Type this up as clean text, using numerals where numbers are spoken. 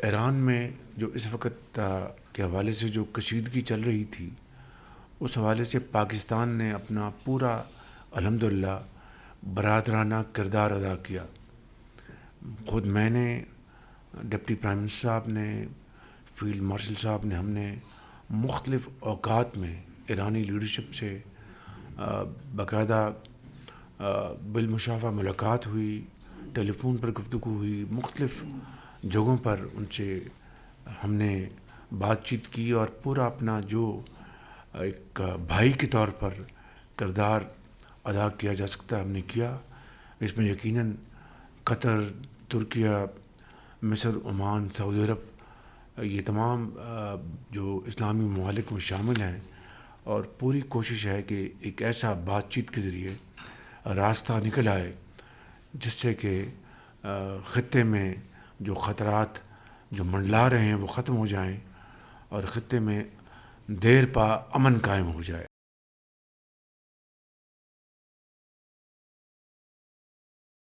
ایران میں جو اس وقت کے حوالے سے جو کشیدگی چل رہی تھی، اس حوالے سے پاکستان نے اپنا پورا الحمدللہ برادرانہ کردار ادا کیا۔ خود میں نے، ڈپٹی پرائم منسٹر صاحب نے، فیلڈ مارشل صاحب نے، ہم نے مختلف اوقات میں ایرانی لیڈرشپ سے باقاعدہ بالمشافہ ملاقات ہوئی، ٹیلی فون پر گفتگو ہوئی، مختلف جگہوں پر ان سے ہم نے بات چیت کی اور پورا اپنا جو ایک بھائی کے طور پر کردار ادا کیا جا سکتا ہے ہم نے کیا۔ اس میں یقیناً قطر، ترکیہ، مصر، عمان، سعودی عرب، یہ تمام جو اسلامی ممالک میں شامل ہیں، اور پوری کوشش ہے کہ ایک ایسا بات چیت کے ذریعے راستہ نکل آئے جس سے کہ خطے میں جو خطرات جو منڈلا رہے ہیں وہ ختم ہو جائیں اور خطے میں دیر پا امن قائم ہو جائے۔